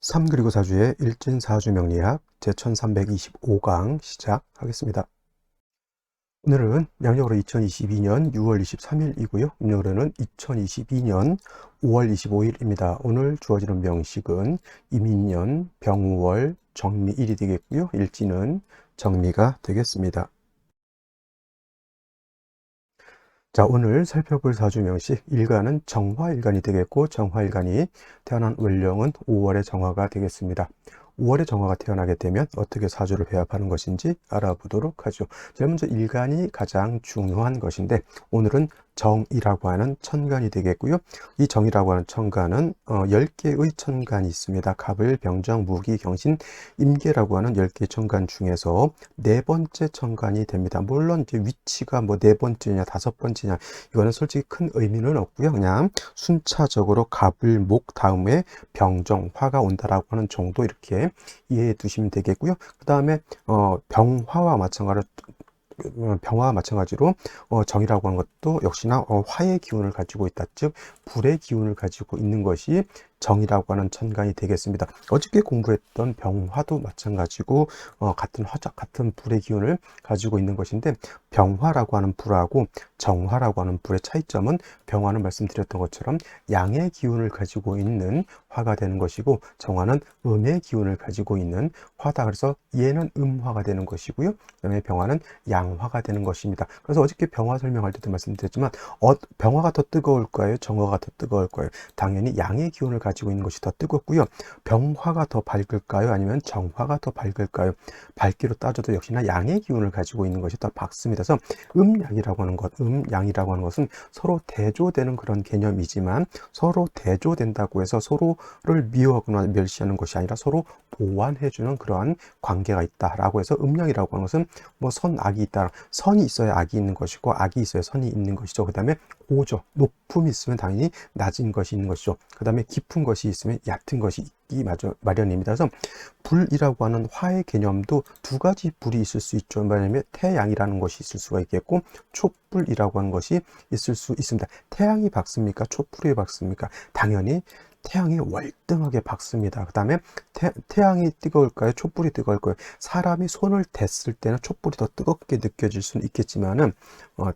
3 그리고 4주의 일진사주 명리학 제1325강 시작하겠습니다. 오늘은 양력으로 2022년 6월 23일이고요. 음력으로는 2022년 5월 25일입니다. 오늘 주어지는 명식은 이민년, 병월, 정미일이 되겠고요. 일진은 정미가 되겠습니다. 자, 오늘 살펴볼 사주 명식 일간은 정화일간이 되겠고, 정화일간이 태어난 월령은 5월의 정화가 되겠습니다. 5월의 정화가 태어나게 되면 어떻게 사주를 배합하는 것인지 알아보도록 하죠. 제일 먼저 일간이 가장 중요한 것인데, 오늘은 정이라고 하는 천간이 되겠고요. 이 정이라고 하는 천간은 10개의 천간이 있습니다. 갑을, 병정, 무기, 경신, 임계라고 하는 10개의 천간 중에서 네 번째 천간이 됩니다. 물론 이제 위치가 뭐 네 번째냐 다섯 번째냐 이거는 솔직히 큰 의미는 없고요. 그냥 순차적으로 갑을, 목 다음에 병정, 화가 온다라고 하는 정도 이렇게 이해해 두시면 되겠고요. 그 다음에 병화와 마찬가지로 정이라고 하는 것도 역시나 화의 기운을 가지고 있다. 즉 불의 기운을 가지고 있는 것이 정이라고 하는 천간이 되겠습니다. 어저께 공부했던 병화도 마찬가지고 같은 화자, 같은 불의 기운을 가지고 있는 것인데, 병화라고 하는 불하고 정화라고 하는 불의 차이점은, 병화는 말씀드렸던 것처럼 양의 기운을 가지고 있는 화가 되는 것이고, 정화는 음의 기운을 가지고 있는 화다. 그래서 얘는 음화가 되는 것이고요. 그다음에 병화는 양화가 되는 것입니다. 그래서 어저께 병화 설명할 때도 말씀드렸지만, 병화가 더 뜨거울까요? 정화가 더 뜨거울까요? 당연히 양의 기운을 가지고 있는 것이 더 뜨겁고요. 병화가 더 밝을까요? 아니면 정화가 더 밝을까요? 밝기로 따져도 역시나 양의 기운을 가지고 있는 것이 더 밝습니다. 그래서 음양이라고 하는 것, 음양이라고 하는 것은 서로 대조되는 그런 개념이지만, 서로 대조된다고 해서 서로를 미워하거나 멸시하는 것이 아니라 서로 보완해주는 그러한 관계가 있다라고 해서, 음양이라고 하는 것은 뭐 선악이 있다. 선이 있어야 악이 있는 것이고, 악이 있어야 선이 있는 것이죠. 그 다음에 고저, 높음이 있으면 당연히 낮은 것이 있는 것이죠. 그 다음에 깊은 것이 있으면 얕은 것이 있기 마련입니다. 그래서 불이라고 하는 화의 개념도 두 가지 불이 있을 수 있죠. 뭐냐면 태양이라는 것이 있을 수가 있겠고, 촛불이라고 하는 것이 있을 수 있습니다. 태양이 밝습니까? 촛불이 밝습니까? 당연히 태양이 월등하게 밝습니다. 그 다음에 태양이 뜨거울까요? 촛불이 뜨거울까요? 사람이 손을 댔을 때는 촛불이 더 뜨겁게 느껴질 수는 있겠지만은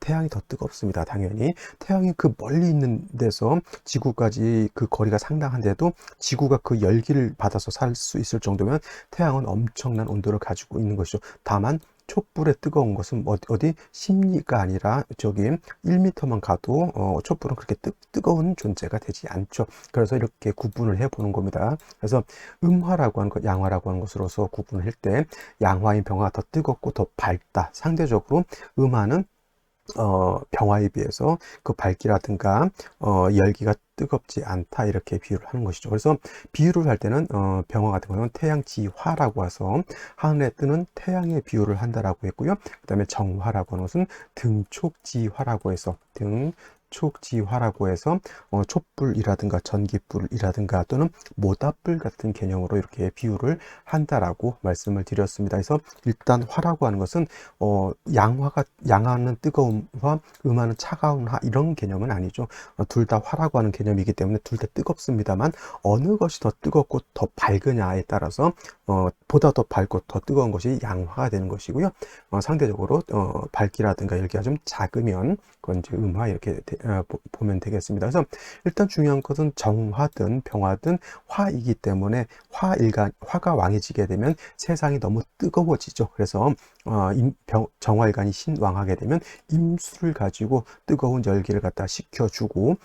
태양이 더 뜨겁습니다. 당연히 태양이 그 멀리 있는 데서 지구까지 그 거리가 상당한데도 지구가 그 열기를 받아서 살 수 있을 정도면 태양은 엄청난 온도를 가지고 있는 것이죠. 다만 촛불의 뜨거운 것은 어디 심리가 아니라 저기 1m만 가도 촛불은 그렇게 뜨거운 존재가 되지 않죠. 그래서 이렇게 구분을 해 보는 겁니다. 그래서 음화라고 하는 것, 양화라고 하는 것으로서 구분을 할 때, 양화인 병화가 더 뜨겁고 더 밝다. 상대적으로 음화는 병화에 비해서 그 밝기라든가 열기가 뜨겁지 않다, 이렇게 비유를 하는 것이죠. 그래서 비유를 할 때는 병화 같은 경우는 태양지화라고 해서 하늘에 뜨는 태양의 비유를 한다라고 했고요. 그 다음에 정화라고 하는 것은 등촉지화라고 해서 촉지화라고 해서 촛불이라든가 전기불이라든가 또는 모닥불 같은 개념으로 이렇게 비유를 한다라고 말씀을 드렸습니다. 그래서 일단 화라고 하는 것은 양화는 뜨거움과 음화는 차가운 화, 이런 개념은 아니죠. 둘 다 화라고 하는 개념이기 때문에 둘 다 뜨겁습니다만, 어느 것이 더 뜨겁고 더 밝으냐에 따라서 보다 더 밝고 더 뜨거운 것이 양화가 되는 것이고요. 상대적으로 밝기라든가 열기가 좀 작으면 그건 이제 음화, 이렇게 보면 되겠습니다. 그래서 일단 중요한 것은 정화든 병화든 화이기 때문에, 화가 왕해지게 되면 세상이 너무 뜨거워지죠. 그래서 정화일간이 신왕하게 되면 임수를 가지고 뜨거운 열기를 갖다 식혀주고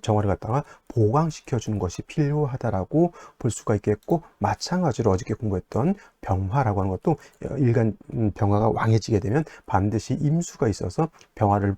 정화를 갖다가 보강시켜주는 것이 필요하다라고 볼 수가 있겠고, 마찬가지로 어저께 공부했던 병화라고 하는 것도 일간 병화가 왕해지게 되면 반드시 임수가 있어서 병화를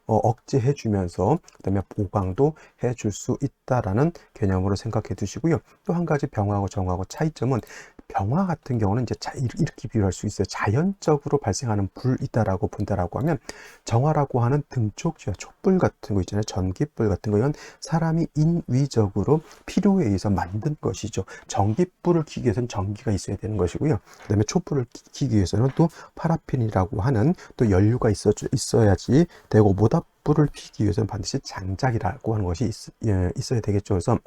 억제해 주면서 그다음에 보강도 해줄 수 있다라는 개념으로 생각해 두시고요. 또 한 가지 병화하고 정화하고 차이점은, 병화 같은 경우는 이제 이렇게 비유할 수 있어요. 자연적으로 발생하는 불이 있다라고 본다라고 하면, 정화라고 하는 등촉지와 촛불 같은 거 있잖아요. 전기불 같은 거, 이건 사람이 인위적으로 필요에 의해서 만든 것이죠. 전기불을 켜기 위해서는 전기가 있어야 되는 것이고요. 그다음에 촛불을 켜기 위해서는 또 파라핀이라고 하는 또 연료가 있어야지 되고, 모닥불을 피기 위해서는 반드시 장작이라고 하는 것이 있어야 되겠죠. 그래서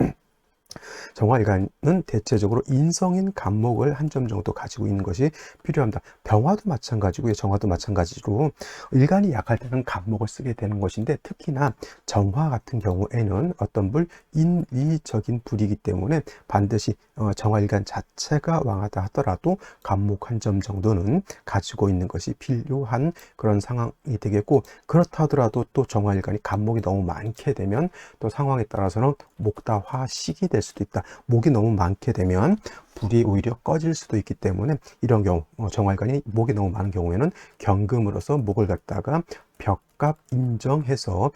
정화일간은 대체적으로 인성인 간목을 한 점 정도 가지고 있는 것이 필요합니다. 병화도 마찬가지고요. 정화도 마찬가지로 일간이 약할 때는 간목을 쓰게 되는 것인데, 특히나 정화 같은 경우에는 어떤 불, 인위적인 불이기 때문에 반드시 정화일간 자체가 왕하다 하더라도 간목 한 점 정도는 가지고 있는 것이 필요한 그런 상황이 되겠고, 그렇다 하더라도 또 정화일간이 간목이 너무 많게 되면 또 상황에 따라서는 목다화식이 될 수도 있다. 목이 너무 많게 되면 불이 오히려 꺼질 수도 있기 때문에, 이런 경우 정활관이 목이 너무 많은 경우에는 경금으로서 목을 갖다가 벽갑 인정해서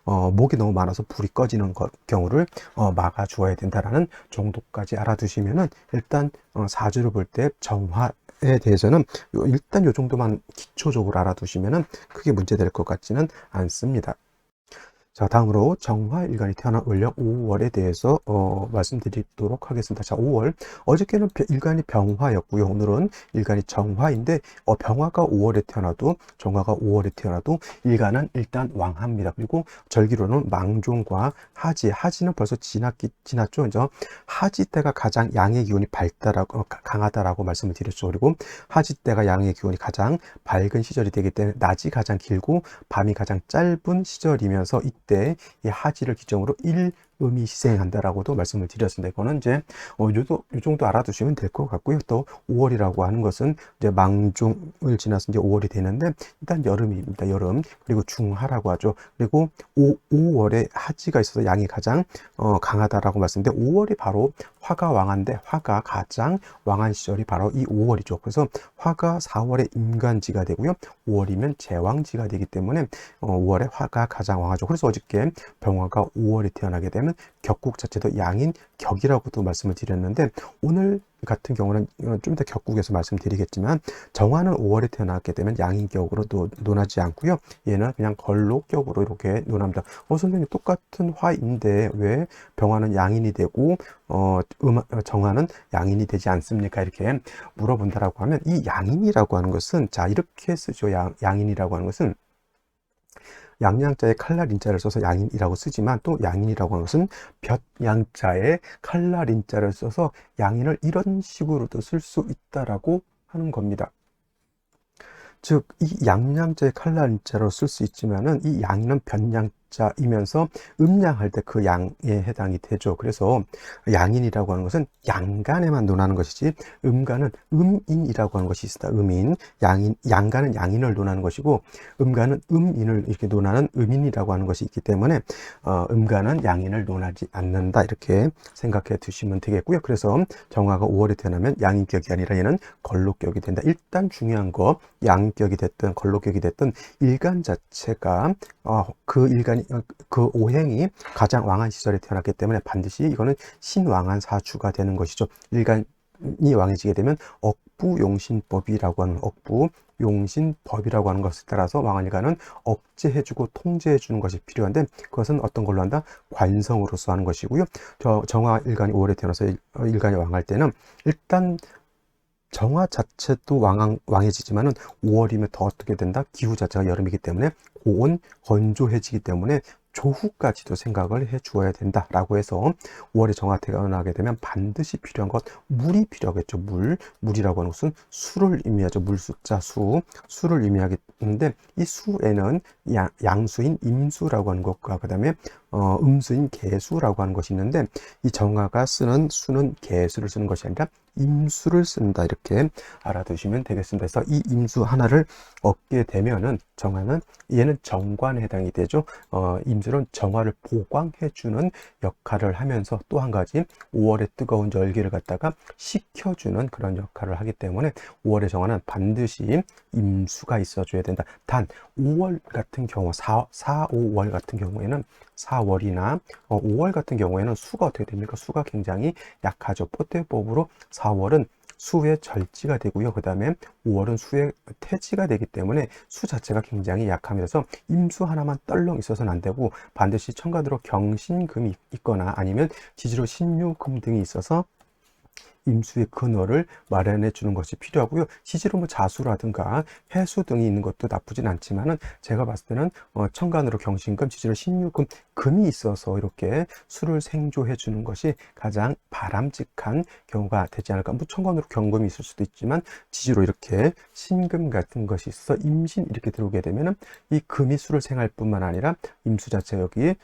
목이 너무 많아서 불이 꺼지는 경우를 막아 주어야 된다라는 정도까지 알아두시면은, 일단 사주를 볼 때 정화에 대해서는 일단 요 정도만 기초적으로 알아두시면은 크게 문제될 것 같지는 않습니다. 자, 다음으로 정화일간이 태어난 월령 5월에 대해서 말씀드리도록 하겠습니다. 자, 5월. 어저께는 일간이 병화였고요. 오늘은 일간이 정화인데, 병화가 5월에 태어나도, 정화가 5월에 태어나도 일간은 일단 왕합니다. 그리고 절기로는 망종과 하지. 하지는 벌써 지났죠. 그죠? 하지 때가 가장 양의 기운이 강하다라고 말씀을 드렸죠. 그리고 하지 때가 양의 기운이 가장 밝은 시절이 되기 때문에 낮이 가장 길고 밤이 가장 짧은 시절이면서, 이때 이 하지를 기점으로 일음이 시생한다라고도 말씀을 드렸습니다. 이거는 이제 요 정도 알아두시면 될 것 같고요. 또 5월이라고 하는 것은 이제 망종을 지나서 이제 5월이 되는데, 일단 여름입니다. 여름. 그리고 중하라고 하죠. 그리고 5월에 하지가 있어서 양이 가장 강하다라고 말씀드렸는데, 5월이 바로 화가 왕한데, 화가 가장 왕한 시절이 바로 이 5월이죠. 그래서 화가 4월에 임간지가 되고요. 5월이면 제왕지가 되기 때문에 5월에 화가 가장 왕하죠. 그래서 어저께 병화가 5월에 태어나게 되면 격국 자체도 양인 격이라고도 말씀을 드렸는데, 오늘 같은 경우는 좀 더 격국에서 말씀드리겠지만, 정화는 5월에 태어났게 되면 양인격으로 논하지 않고요. 얘는 그냥 걸록격으로 이렇게 논합니다. 선생님, 똑같은 화인데 왜 병화는 양인이 되고 정화는 양인이 되지 않습니까? 이렇게 물어본다라고 하면, 이 양인이라고 하는 것은, 자, 이렇게 쓰죠. 양인이라고 하는 것은 양양자에 칼날인자를 써서 양인이라고 쓰지만, 또 양인이라고 하는 것은 볕양자에 칼날인자를 써서 양인을 이런 식으로도 쓸 수 있다라고 하는 겁니다. 즉, 이 양양자의 칼날인자로 쓸 수 있지만은, 이 양인은 변양자이면서 음양할 때 그 양에 해당이 되죠. 그래서 양인이라고 하는 것은 양간에만 논하는 것이지, 음간은 음인이라고 하는 것이 있습니다. 음인, 양간은 양인을 논하는 것이고, 음간은 음인을 이렇게 논하는 음인이라고 하는 것이 있기 때문에 음간은 양인을 논하지 않는다, 이렇게 생각해 두시면 되겠고요. 그래서 정화가 5월에 태어나면 양인격이 아니라 얘는 걸록격이 된다. 일단 중요한 거, 양격이 됐든 걸록격이 됐든 일간 자체가 그 오행이 가장 왕한 시절에 태어났기 때문에 반드시 이거는 신왕한 사주가 되는 것이죠. 일간이 왕해지게 되면 억부용신법이라고 하는 억부용신법이라고 하는 것에 따라서 왕한일간은 억제해주고 통제해주는 것이 필요한데, 그것은 어떤 걸로 한다? 관성으로서 하는 것이고요. 정화일간이 5월에 태어나서 일간이 왕할 때는 일단 정화 자체도 왕해지지만은 5월이면 더 어떻게 된다? 기후 자체가 여름이기 때문에 고온 건조해지기 때문에 조후까지도 생각을 해 주어야 된다라고 해서, 5월에 정화 태어나게 되면 반드시 필요한 것, 물이 필요하겠죠. 물이라고 하는 것은 수를 의미하죠. 물 숫자 수를 의미하겠는데, 이 수에는 양수인 임수라고 하는 것과 그 다음에 음수인 개수라고 하는 것이 있는데, 이 정화가 쓰는 수는 개수를 쓰는 것이 아니라 임수를 쓴다, 이렇게 알아두시면 되겠습니다. 그래서 이 임수 하나를 얻게 되면은 정화는, 얘는 정관에 해당이 되죠. 임수는 정화를 보강해주는 역할을 하면서, 또 한 가지 5월의 뜨거운 열기를 갖다가 식혀주는 그런 역할을 하기 때문에 5월의 정화는 반드시 임수가 있어줘야 된다. 단 5월 같은 경우, 4, 5월 같은 경우에는, 4월이나 5월 같은 경우에는 수가 어떻게 됩니까? 수가 굉장히 약하죠. 포대법으로 4월은 수의 절지가 되고요. 그 다음에 5월은 수의 태지가 되기 때문에 수 자체가 굉장히 약하면서 임수 하나만 떨렁 있어서는 안 되고, 반드시 천간으로 경신금이 있거나 아니면 지지로 신유금 등이 있어서 임수의 근원을 마련해 주는 것이 필요하고요. 실제로 뭐 자수라든가 해수 등이 있는 것도 나쁘진 않지만은 제가 봤을 때는 천간으로 경신금, 지지로 신유금, 금이 있어서 이렇게 수를 생조해 주는 것이 가장 바람직한 경우가 되지 않을까. 뭐 천간으로 경금이 있을 수도 있지만 지지로 이렇게 신금 같은 것이 있어 임신 이렇게 들어오게 되면은 이 금이 수를 생할 뿐만 아니라 임수 자체가 여기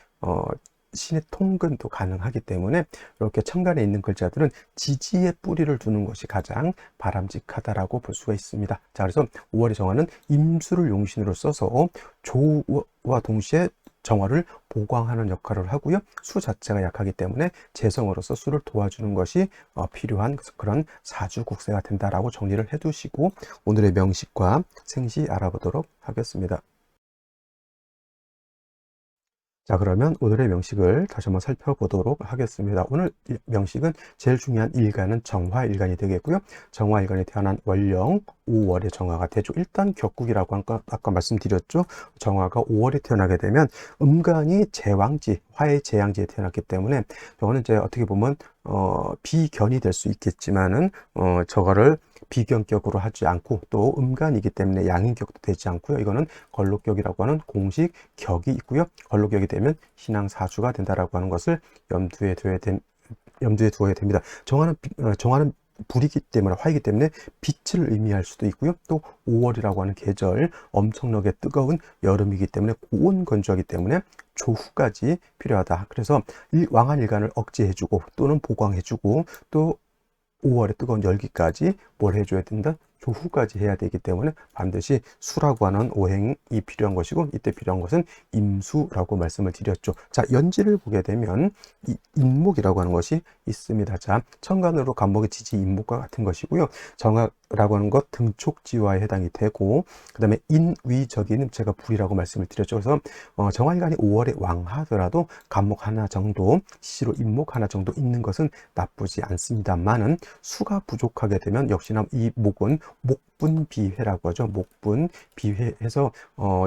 신의 통근도 가능하기 때문에 이렇게 천간에 있는 글자들은 지지에 뿌리를 두는 것이 가장 바람직하다라고 볼 수가 있습니다. 자, 그래서 5월의 정화는 임수를 용신으로 써서 조와 동시에 정화를 보강하는 역할을 하고요. 수 자체가 약하기 때문에 재성으로서 수를 도와주는 것이 필요한 그런 사주국세가 된다라고 정리를 해두시고 오늘의 명식과 생시 알아보도록 하겠습니다. 자, 그러면 오늘의 명식을 다시 한번 살펴보도록 하겠습니다. 오늘 명식은 제일 중요한 일간은 정화일간이 되겠고요. 정화일간이 태어난 월령 5월의 정화가 되죠. 일단 격국이라고 아까 말씀드렸죠. 정화가 5월에 태어나게 되면 음간이 제왕지, 화의 제왕지에 태어났기 때문에 저거는 이제 어떻게 보면 비견이 될 수 있겠지만은 저거를 비견격으로 하지 않고 또 음간이기 때문에 양인격도 되지 않고요. 이거는 걸록격이라고 하는 공식 격이 있고요. 걸록격이 되면 신앙사주가 된다라고 하는 것을 염두에 두어야 됩니다. 정화는 불이기 때문에 화이기 때문에 빛을 의미할 수도 있고요. 또 5월이라고 하는 계절 엄청나게 뜨거운 여름이기 때문에 고온 건조하기 때문에 조후까지 필요하다. 그래서 왕한일간을 억제해주고 또는 보강해주고 또 5월의 뜨거운 열기까지 뭘 해줘야 된다? 조후까지 해야 되기 때문에 반드시 수라고 하는 오행이 필요한 것이고 이때 필요한 것은 임수라고 말씀을 드렸죠. 자, 연지를 보게 되면 이 인목이라고 하는 것이 있습니다. 자, 천간으로 간목의 지지 인목과 같은 것이고요. 정화라고 하는 것 등촉지화에 해당이 되고 그 다음에 인위적인 제가 불이라고 말씀을 드렸죠. 그래서 정화일간이 5월에 왕하더라도 간목 하나 정도 시로 인목 하나 정도 있는 것은 나쁘지 않습니다만은 수가 부족하게 되면 역시나 이 목은 목분비회라고 하죠. 목분비회해서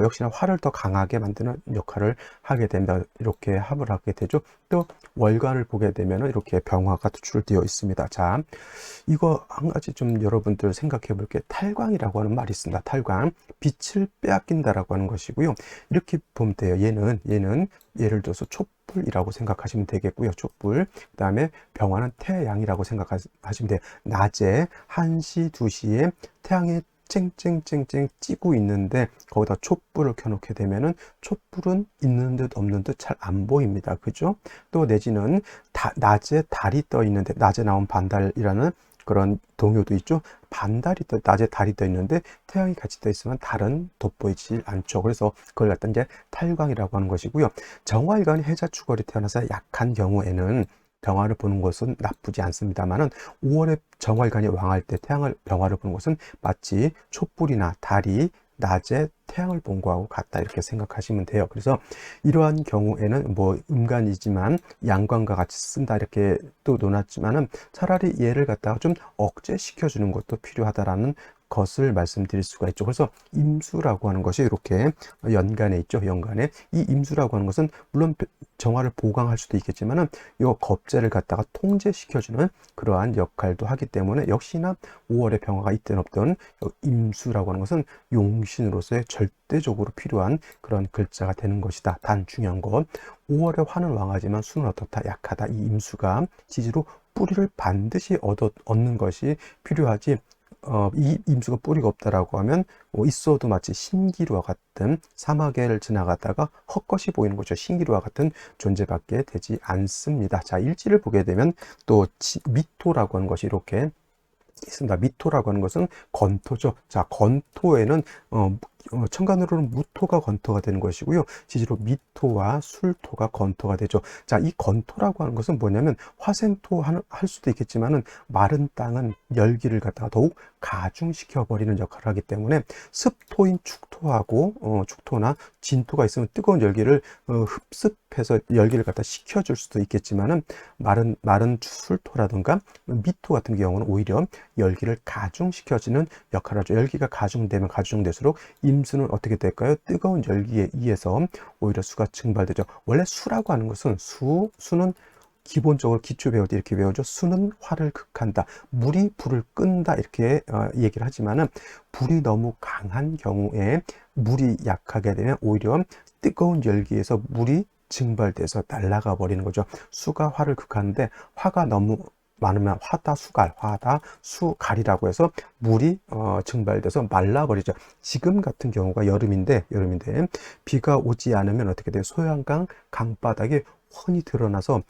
역시나 화를 더 강하게 만드는 역할을 하게 됩니다. 이렇게 합을 하게 되죠. 또 월간을 보게 되면 이렇게 병화가 투출되어 있습니다. 자, 이거 한 가지 좀 여러분들 생각해 볼 게 탈광이라고 하는 말이 있습니다. 탈광, 빛을 빼앗긴다라고 하는 것이고요. 이렇게 보면 돼요. 얘는 예를 들어서 촛불이라고 생각하시면 되겠고요. 촛불. 그 다음에 병화는 태양이라고 생각하시면 돼요. 낮에 1시, 2시에 태양이 쨍쨍쨍쨍 찌고 있는데 거기다 촛불을 켜놓게 되면은 촛불은 있는 듯 없는 듯 잘 안 보입니다. 그죠? 또 내지는 낮에 달이 떠 있는데 낮에 나온 반달이라는 그런 동요도 있죠. 낮에 달이 떠 있는데 태양이 같이 떠 있으면 달은 돋보이지 않죠. 그래서 그걸 갖다 이제 탈광이라고 하는 것이고요. 정화일간이 해자축월이 태어나서 약한 경우에는 병화를 보는 것은 나쁘지 않습니다만은 5월에 정화일간이 왕할 때 병화를 보는 것은 마치 촛불이나 달이 낮에 태양을 본 거하고 같다 이렇게 생각하시면 돼요. 그래서 이러한 경우에는 뭐 음간이지만 양관과 같이 쓴다 이렇게 또 논했지만은 차라리 얘를 갖다가 좀 억제시켜 주는 것도 필요하다라는 것을 말씀드릴 수가 있죠. 그래서 임수라고 하는 것이 이렇게 연간에 있죠. 연간에 이 임수라고 하는 것은 물론 정화를 보강할 수도 있겠지만은 이 겁재를 갖다가 통제시켜주는 그러한 역할도 하기 때문에 역시나 5월에 병화가 있든 없든 임수라고 하는 것은 용신으로서의 절대적으로 필요한 그런 글자가 되는 것이다. 단 중요한 건 5월에 화는 왕하지만 수는 어떻다? 약하다. 이 임수가 지지로 뿌리를 반드시 얻는 것이 필요하지 이 임수가 뿌리가 없다라고 하면 있어도 마치 신기루와 같은 사마귀를 지나가다가 헛것이 보이는 거죠. 신기루와 같은 존재밖에 되지 않습니다. 자, 일지를 보게 되면 또 미토라고 하는 것이 이렇게 있습니다. 미토라고 하는 것은 건토죠. 자, 건토에는 천간으로는 무토가 건토가 되는 것이고요. 지지로 미토와 술토가 건토가 되죠. 자, 이 건토라고 하는 것은 뭐냐면 화생토 할 수도 있겠지만은 마른 땅은 열기를 갖다가 더욱 가중시켜 버리는 역할을 하기 때문에 습토인 축토하고 축토나 진토가 있으면 뜨거운 열기를 흡습해서 열기를 갖다 식혀줄 수도 있겠지만은 마른 술토라든가 미토 같은 경우는 오히려 열기를 가중시켜주는 역할을 하죠. 열기가 가중되면 가중될수록 임수는 어떻게 될까요? 뜨거운 열기에 의해서 오히려 수가 증발되죠. 원래 수라고 하는 것은 수는 기본적으로 기초 배울 때 이렇게 배우죠. 수는 화를 극한다. 물이 불을 끈다. 이렇게 얘기를 하지만은 불이 너무 강한 경우에 물이 약하게 되면 오히려 뜨거운 열기에서 물이 증발돼서 날아가 버리는 거죠. 수가 화를 극하는데 화가 너무 많으면 화다수갈, 화다수갈이라고 해서 물이 증발돼서 말라버리죠. 지금 같은 경우가 여름인데 비가 오지 않으면 어떻게 돼요? 소양강 강바닥에 훤히 드러나서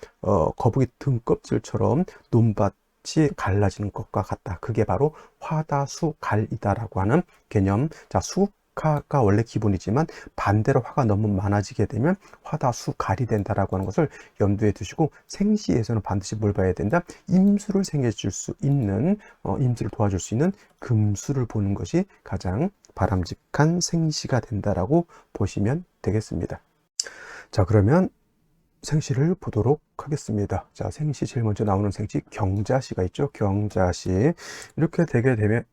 거북이 등껍질처럼 논밭이 갈라지는 것과 같다. 그게 바로 화다수갈이다라고 하는 개념. 자, 화가 원래 기본이지만 반대로 화가 너무 많아지게 되면 화다수갈이 된다라고 하는 것을 염두에 두시고, 생시에서는 반드시 뭘 봐야 된다? 임수를 생겨줄 수 있는 임수를 도와줄 수 있는 금수를 보는 것이 가장 바람직한 생시가 된다라고 보시면 되겠습니다. 자, 그러면 생시를 보도록 하겠습니다. 자, 생시 제일 먼저 나오는 생시 경자시가 있죠. 경자시. 이렇게 되게 되면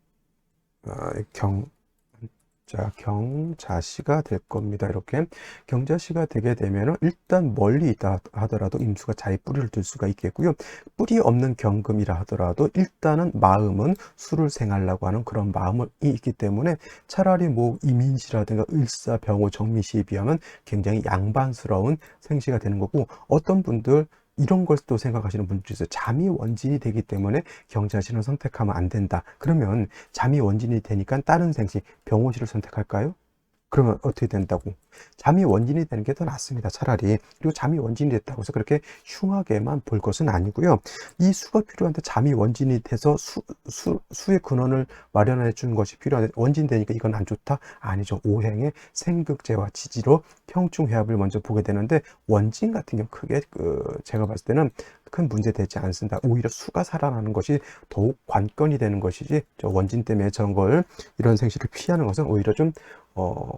경자시가 될 겁니다. 이렇게 경자시가 되게 되면 일단 멀리 있다 하더라도 임수가 잘 뿌리를 들 수가 있겠고요. 뿌리 없는 경금이라 하더라도 일단은 마음은 수를 생하려고 하는 그런 마음이 있기 때문에 차라리 뭐 이민시라든가 을사병호 정미시에 비하면 굉장히 양반스러운 생시가 되는 거고, 어떤 분들 이런 걸 또 생각하시는 분들이 있어요. 잠이 원진이 되기 때문에 경자시는 선택하면 안 된다. 그러면 잠이 원진이 되니까 다른 생시 병호시를 선택할까요? 그러면 어떻게 된다고? 잠이 원진이 되는 게 더 낫습니다. 차라리. 그리고 잠이 원진이 됐다고 해서 그렇게 흉하게만 볼 것은 아니고요. 이 수가 필요한데 잠이 원진이 돼서 수의 근원을 마련해 주는 것이 필요한데 원진되니까 이건 안 좋다? 아니죠. 오행의 생극제와 지지로 평충회합을 먼저 보게 되는데, 원진 같은 경우 크게 제가 봤을 때는 큰 문제 되지 않습니다. 오히려 수가 살아나는 것이 더욱 관건이 되는 것이지, 저 원진 때문에 저런 걸 이런 생시를 피하는 것은 오히려 좀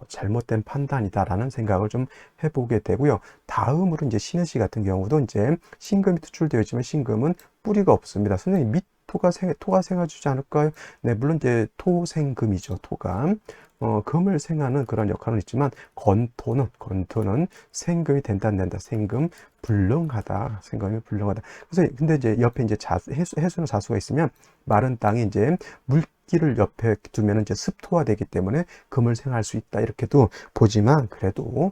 잘못된 판단이다라는 생각을 좀 해보게 되고요. 다음으로 이제 신해시 같은 경우도 이제 신금이 투출되어 있지만 신금은 뿌리가 없습니다. 선생님, 토가 생해주지 않을까요? 네, 물론 이제 토생금이죠. 토가. 금을 생하는 그런 역할은 있지만 건토는 생금이 된다 안 된다. 생금 불능하다. 생금이 불능하다. 그래서 근데 이제 옆에 이제 해수는 자수가 있으면 마른 땅이 이제 물기를 옆에 두면 이제 습토화 되기 때문에 금을 생할 수 있다. 이렇게도 보지만 그래도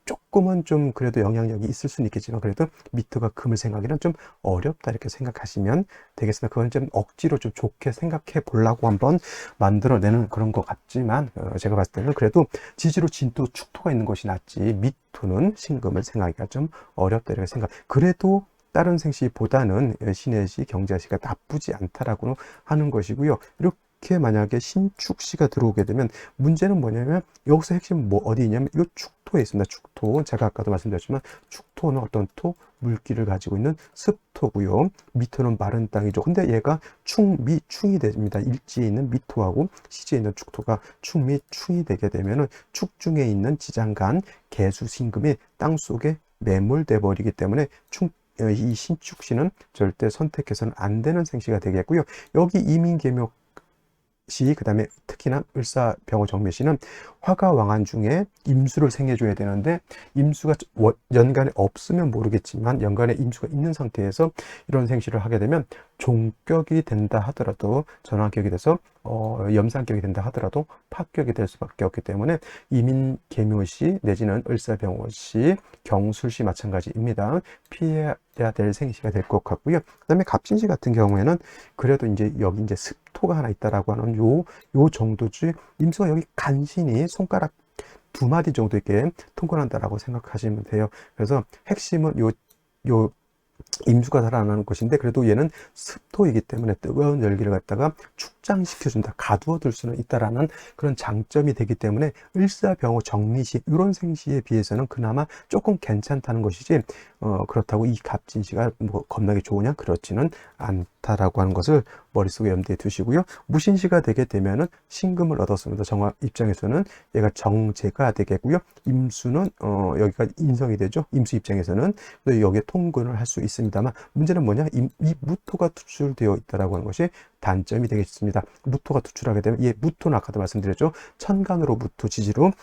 조금은 좀 그래도 영향력이 있을 수는 있겠지만 그래도 미토가 금을 생하기는 좀 어렵다. 이렇게 생각하시면 되겠습니다. 그건 좀 억지로 좀 좋게 생각해 보려고 한번 만들어내는 그런 것 같지만 제가 봤을 때는 그래도 지지로 진토 축토가 있는 것이 낫지 미토는 신금을 생하기가 좀 어렵다. 이렇게 생각. 그래도 다른 생시보다는 신해시, 경자시가 나쁘지 않다라고 하는 것이고요. 이렇게 만약에 신축시가 들어오게 되면 문제는 뭐냐면 여기서 핵심 뭐 어디냐면 이 축토에 있습니다. 축토. 제가 아까도 말씀드렸지만 축토는 어떤 토? 물기를 가지고 있는 습토고요. 미토는 마른 땅이죠. 근데 얘가 충이 됩니다. 일지에 있는 미토하고 시지에 있는 축토가 충이 되게 되면은 축중에 있는 지장간, 개수신금이 땅 속에 매몰돼 버리기 때문에 이 신축시는 절대 선택해서는 안 되는 생시가 되겠고요. 여기 이민계묘시, 그 다음에 특히나 을사병호 정묘시는 화가 왕한 중에 임수를 생해줘야 되는데, 임수가 연간에 없으면 모르겠지만 연간에 임수가 있는 상태에서 이런 생시를 하게 되면 종격이 된다 하더라도, 전환격이 돼서 염산격이 된다 하더라도 파격이 될 수밖에 없기 때문에 이민계묘시 내지는 을사병호시, 경술시 마찬가지입니다. 피해야 될 생시가 될 것 같고요. 그 다음에 갑진시 같은 경우에는 그래도 이제 여기 이제 습토가 하나 있다라고 하는 요 정도지, 임수가 여기 간신히 손가락 2마디 정도 이렇게 통과한다라고 생각하시면 돼요. 그래서 핵심은 요 임수가 살아나는 것인데, 그래도 얘는 습토이기 때문에 뜨거운 열기를 갖다가 축장시켜준다, 가두어 둘 수는 있다라는 그런 장점이 되기 때문에 을사병호 정미시 이런 생시에 비해서는 그나마 조금 괜찮다는 것이지, 그렇다고 이 갑진시가 뭐 겁나게 좋으냐, 그렇지는 않다라고 하는 것을 머릿속에 염두에 두시고요. 무신시가 되게 되면은 신금을 얻었습니다. 정화 입장에서는 얘가 정제가 되겠고요. 임수는 여기가 인성이 되죠. 임수 입장에서는 여기에 통근을 할 수 있습니다만, 문제는 뭐냐, 이 무토가 투출되어 있다라고 하는 것이 단점이 되겠습니다. 무토가 투출하게 되면, 무토는 아까도 말씀드렸죠. 천간으로부터 지지로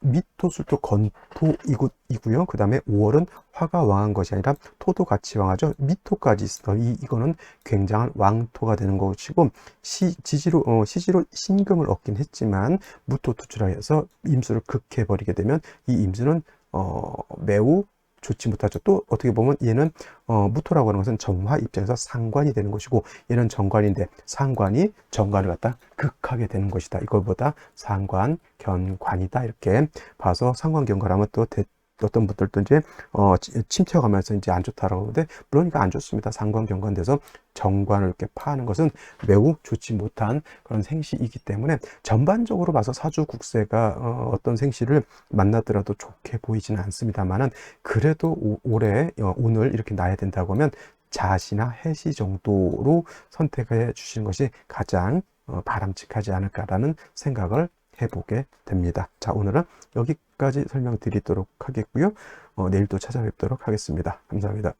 미토술토 건토이고요. 그 다음에 5월은 화가 왕한 것이 아니라 토도 같이 왕하죠. 미토까지 있어. 이거는 굉장한 왕토가 되는 것이고, 시지로 신금을 얻긴 했지만 무토투출하 해서 임수를 극해버리게 되면 이 임수는 매우 좋지 못하죠. 또 어떻게 보면 얘는 무토라고 하는 것은 정화 입장에서 상관이 되는 것이고, 얘는 정관인데 상관이 정관을 갖다 극하게 되는 것이다. 이걸보다 상관, 견관이다. 이렇게 봐서 상관, 견관하면 또 어떤 분들도 이제 침튀어가면서 이제 안 좋다라고 하는데, 물론 이거 안 좋습니다. 상관, 견관 돼서 정관을 이렇게 파하는 것은 매우 좋지 못한 그런 생시이기 때문에 전반적으로 봐서 사주국세가 어떤 생시를 만나더라도 좋게 보이지는 않습니다만은, 그래도 올해 오늘 이렇게 나야 된다고 하면 자시나 해시 정도로 선택해 주시는 것이 가장 바람직하지 않을까라는 생각을 해보게 됩니다. 자, 오늘은 여기까지 설명드리도록 하겠고요. 내일 또 찾아뵙도록 하겠습니다. 감사합니다.